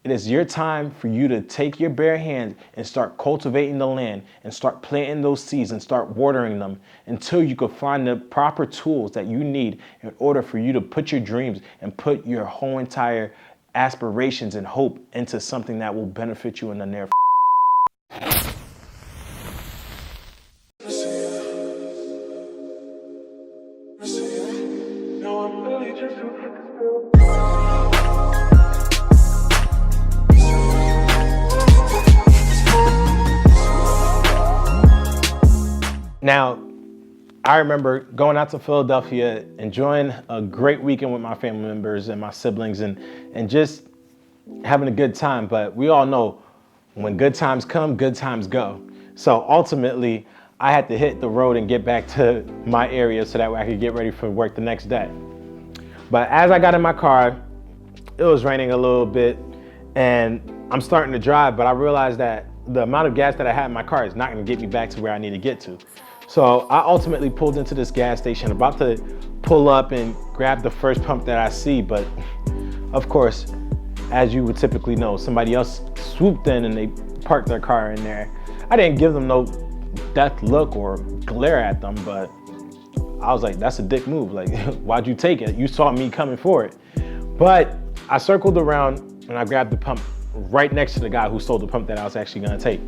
It is your time for you to take your bare hands and start cultivating the land and start planting those seeds and start watering them until you can find the proper tools that you need in order for you to put your dreams and put your whole entire aspirations and hope into something that will benefit you in the near Now, I remember going out to Philadelphia, enjoying a great weekend with my family members and my siblings and just having a good time. But we all know when good times come, good times go. So ultimately, I had to hit the road and get back to my area so that way I could get ready for work the next day. But as I got in my car, it was raining a little bit and I'm starting to drive, but I realized that the amount of gas that I had in my car is not gonna get me back to where I need to get to. So I ultimately pulled into this gas station, about to pull up and grab the first pump that I see, but of course, as you would typically know, somebody else swooped in and they parked their car in there. I didn't give them no death look or glare at them, but I was like, that's a dick move. Like, why'd you take it? You saw me coming for it. But I circled around and I grabbed the pump right next to the guy who sold the pump that I was actually gonna take.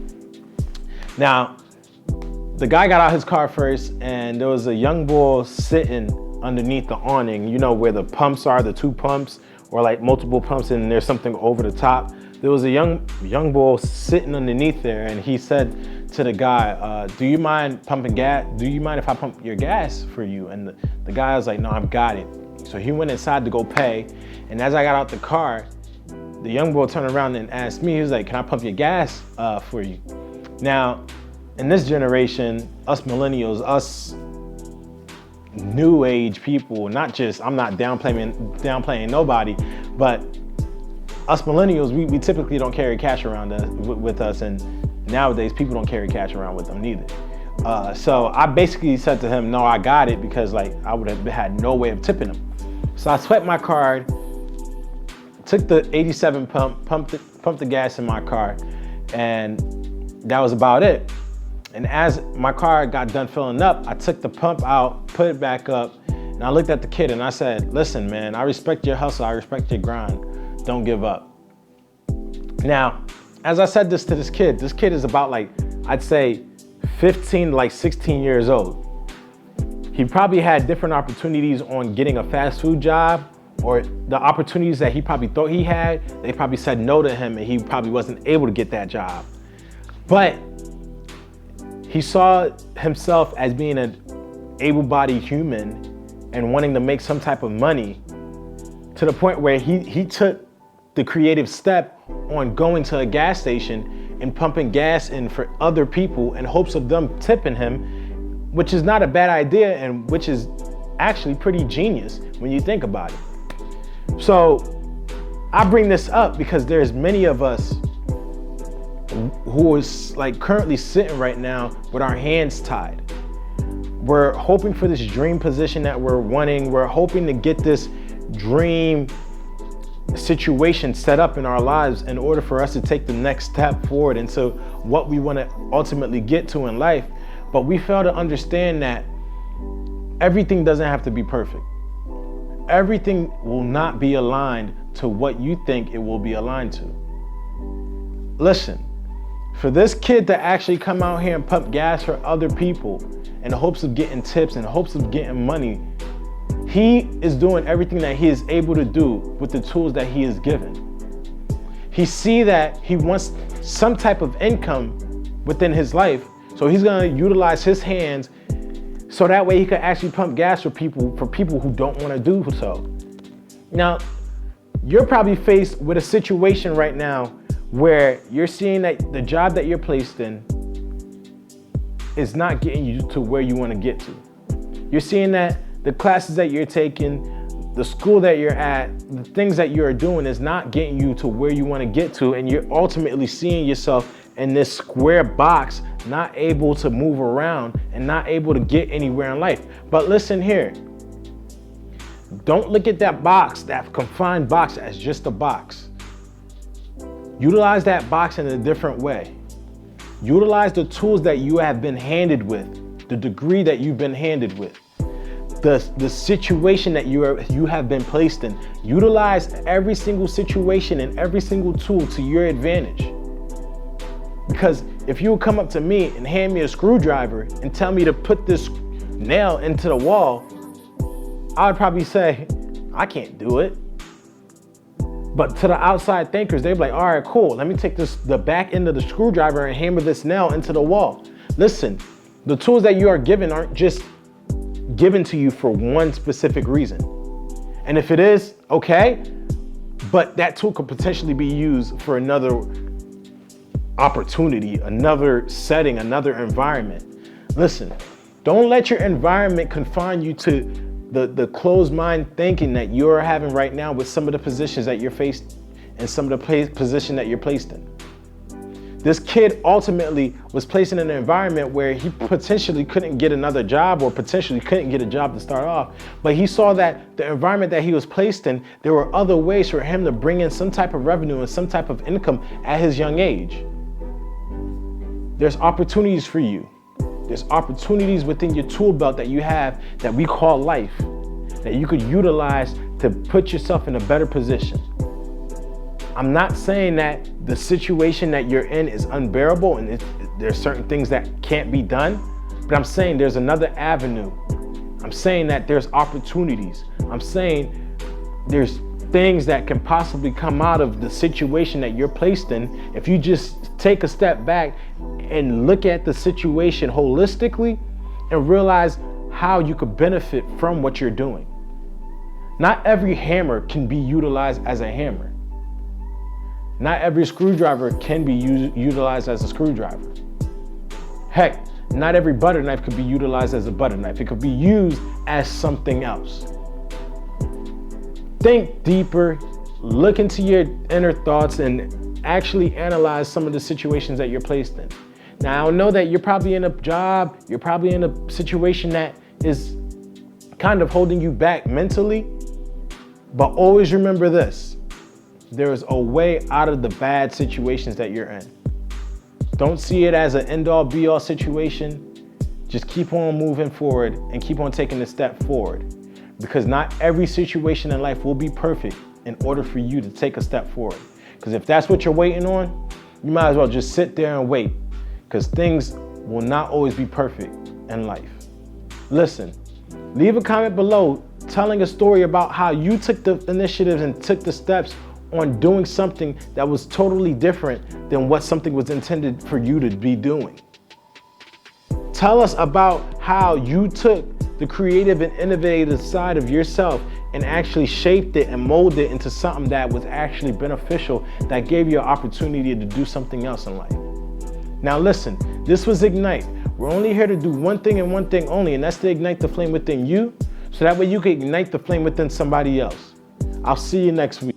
Now, the guy got out his car first and there was a young bull sitting underneath the awning, you know, where the pumps are, the two pumps, or like multiple pumps and there's something over the top. There was a young bull sitting underneath there and he said to the guy, do you mind pumping gas? Do you mind if I pump your gas for you? And the guy was like, no, I've got it. So he went inside to go pay. And as I got out the car, the young bull turned around and asked me, he was like, can I pump your gas for you? Now, in this generation, us millennials, us new age people, not just, I'm not downplaying nobody, but us millennials, we typically don't carry cash around with us, and nowadays people don't carry cash around with them neither. So I basically said to him, no, I got it, because like I would have had no way of tipping him. So I swiped my card, took the 87 pump, pumped the gas in my car, and that was about it. And as my car got done filling up, I took the pump out, put it back up, and I looked at the kid and I said, listen, man, I respect your hustle, I respect your grind. Don't give up. Now, as I said this to this kid is about like, I'd say 15 to like 16 years old. He probably had different opportunities on getting a fast food job, or the opportunities that he probably thought he had, they probably said no to him and he probably wasn't able to get that job. But he saw himself as being an able-bodied human and wanting to make some type of money, to the point where he took the creative step on going to a gas station and pumping gas in for other people in hopes of them tipping him, which is not a bad idea and which is actually pretty genius when you think about it. So I bring this up because there's many of us who is like currently sitting right now with our hands tied. We're hoping for this dream position that we're wanting. We're hoping to get this dream situation set up in our lives in order for us to take the next step forward into what we want to ultimately get to in life. But we fail to understand that everything doesn't have to be perfect. Everything will not be aligned to what you think it will be aligned to. Listen, for this kid to actually come out here and pump gas for other people in hopes of getting tips, in hopes of getting money, he is doing everything that he is able to do with the tools that he is given. He see that he wants some type of income within his life, so he's gonna utilize his hands so that way he could actually pump gas for people who don't wanna do so. Now, you're probably faced with a situation right now where you're seeing that the job that you're placed in is not getting you to where you want to get to. You're seeing that the classes that you're taking, the school that you're at, the things that you're doing is not getting you to where you want to get to, and you're ultimately seeing yourself in this square box, not able to move around and not able to get anywhere in life. But listen here, don't look at that box, that confined box, as just a box. Utilize that box in a different way. Utilize the tools that you have been handed with, the degree that you've been handed with, the situation that you have been placed in. Utilize every single situation and every single tool to your advantage. Because if you would come up to me and hand me a screwdriver and tell me to put this nail into the wall, I would probably say, I can't do it. But to the outside thinkers, they'd be like, all right, cool. Let me take the back end of the screwdriver and hammer this nail into the wall. Listen, the tools that you are given aren't just given to you for one specific reason. And if it is, okay, but that tool could potentially be used for another opportunity, another setting, another environment. Listen, don't let your environment confine you to the closed mind thinking that you're having right now with some of the positions that you're faced and some of the position that you're placed in. This kid ultimately was placed in an environment where he potentially couldn't get another job or potentially couldn't get a job to start off. But he saw that the environment that he was placed in, there were other ways for him to bring in some type of revenue and some type of income at his young age. There's opportunities for you. There's opportunities within your tool belt that you have that we call life, that you could utilize to put yourself in a better position. I'm not saying that the situation that you're in is unbearable and there's certain things that can't be done, but I'm saying there's another avenue. I'm saying that there's opportunities. I'm saying there's things that can possibly come out of the situation that you're placed in if you just take a step back and look at the situation holistically and realize how you could benefit from what you're doing. Not every hammer can be utilized as a hammer. Not every screwdriver can be utilized as a screwdriver. Heck, not every butter knife could be utilized as a butter knife. It could be used as something else. Think deeper, look into your inner thoughts, and actually analyze some of the situations that you're placed in. Now, I know that you're probably in a job, you're probably in a situation that is kind of holding you back mentally, but always remember this: there is a way out of the bad situations that you're in. Don't see it as an end-all be-all situation. Just keep on moving forward and keep on taking a step forward, because not every situation in life will be perfect in order for you to take a step forward. Because if that's what you're waiting on, you might as well just sit there and wait, because things will not always be perfect in life. Listen, leave a comment below telling a story about how you took the initiatives and took the steps on doing something that was totally different than what something was intended for you to be doing. Tell us about how you took the creative and innovative side of yourself and actually shaped it and molded it into something that was actually beneficial, that gave you an opportunity to do something else in life. Now listen, this was Ignite. We're only here to do one thing and one thing only, and that's to ignite the flame within you, so that way you can ignite the flame within somebody else. I'll see you next week.